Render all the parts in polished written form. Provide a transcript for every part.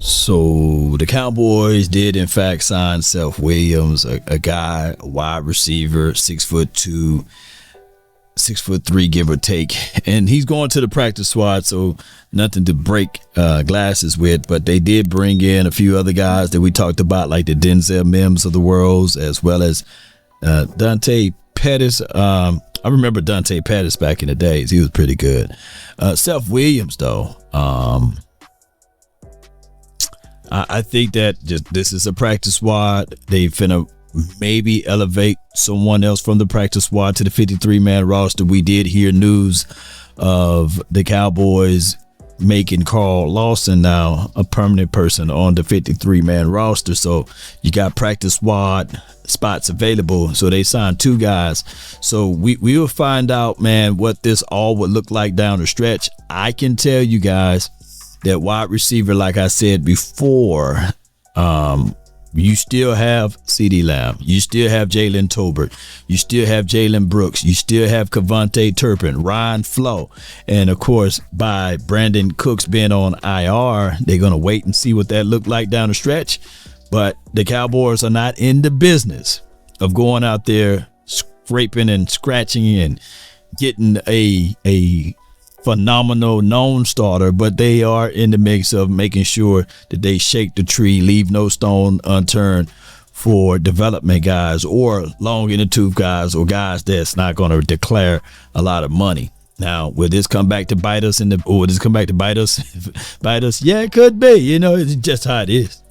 So the Cowboys did in fact sign Seth Williams, a guy, a wide receiver, 6'2", 6'3", give or take, and he's going to the practice squad, so nothing to break glasses with. But they did bring in a few other guys that we talked about, like the Denzel Mims of the world, as well as Dante Pettis. I remember Dante Pettis back in the days; he was pretty good. Seth Williams, though. I think that this is a practice squad. They finna maybe elevate someone else from the practice squad to the 53-man roster. We did hear news of the Cowboys making Carl Lawson now a permanent person on the 53-man roster. So you got practice squad spots available. So they signed 2 guys. So we will find out, man, what this all would look like down the stretch. I can tell you guys that wide receiver, like I said before, you still have CeeDee Lamb, you still have Jalen Tolbert, you still have Jalen Brooks, you still have Cavonte Turpin, Ryan Flo, and of course, by Brandon Cooks being on IR, they're gonna wait and see what that looked like down the stretch. But the Cowboys are not in the business of going out there scraping and scratching and getting a phenomenal known starter, but they are in the mix of making sure that they shake the tree, leave no stone unturned for development guys or long in the tooth guys or guys that's not going to declare a lot of money. Now, will this come back to bite us will this come back to bite us? Bite us? Yeah, it could be. You know, it's just how it is.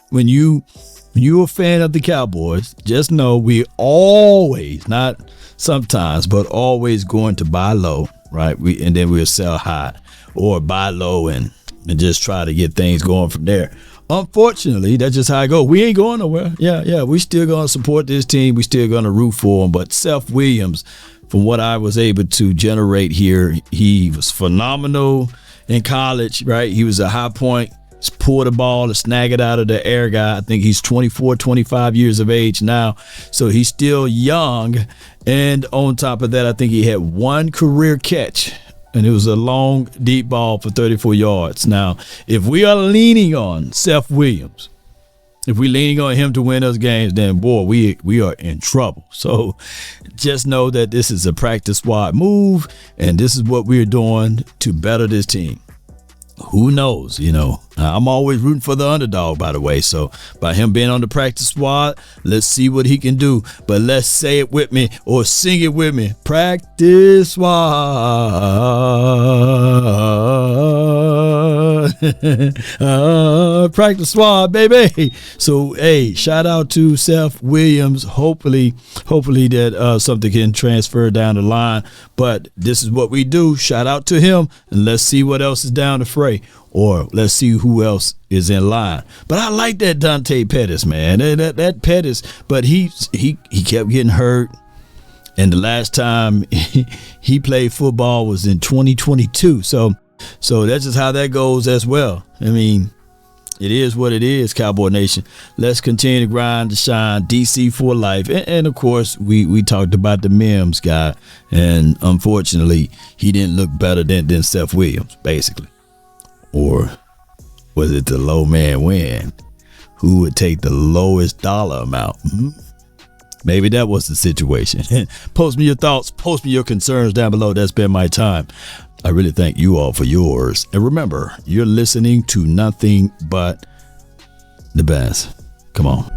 When you're a fan of the Cowboys, just know we always, not sometimes, but always going to buy low. Right, and then we'll sell high or buy low and just try to get things going from there. Unfortunately, that's just how I go. We ain't going nowhere. Yeah, we still gonna support this team. We still gonna root for them. But Seth Williams, from what I was able to generate here, he was phenomenal in college. Right, he was a high point, pull the ball and snag it out of the air guy. I think he's 24, 25 years of age now, so he's still young. And on top of that, I think he had 1 career catch, and it was a long, deep ball for 34 yards. Now, if we are leaning on Seth Williams, if we're leaning on him to win us games, then, boy, we are in trouble. So just know that this is a practice squad move, and this is what we're doing to better this team. Who knows, you know, I'm always rooting for the underdog, by the way. So by him being on the practice squad, let's see what he can do. But let's say it with me or sing it with me. Practice squad. Practice squad, baby. So, hey, shout out to Seth Williams. Hopefully that something can transfer down the line. But this is what we do. Shout out to him, and let's see what else is down the fray. Or let's see who else is in line. But I like that Dante Pettis, man. That Pettis, but he kept getting hurt. And the last time he played football was in 2022. So that's just how that goes as well. I mean, it is what it is, Cowboy Nation. Let's continue to grind, to shine. DC for life. And of course, we talked about the Mims guy. And unfortunately, he didn't look better than Seth Williams, basically. Or was it the low man win? Who would take the lowest dollar amount? Maybe that was the situation. Post me your thoughts. Post me your concerns down below. That's been my time. I really thank you all for yours. And remember, you're listening to nothing but the best. Come on.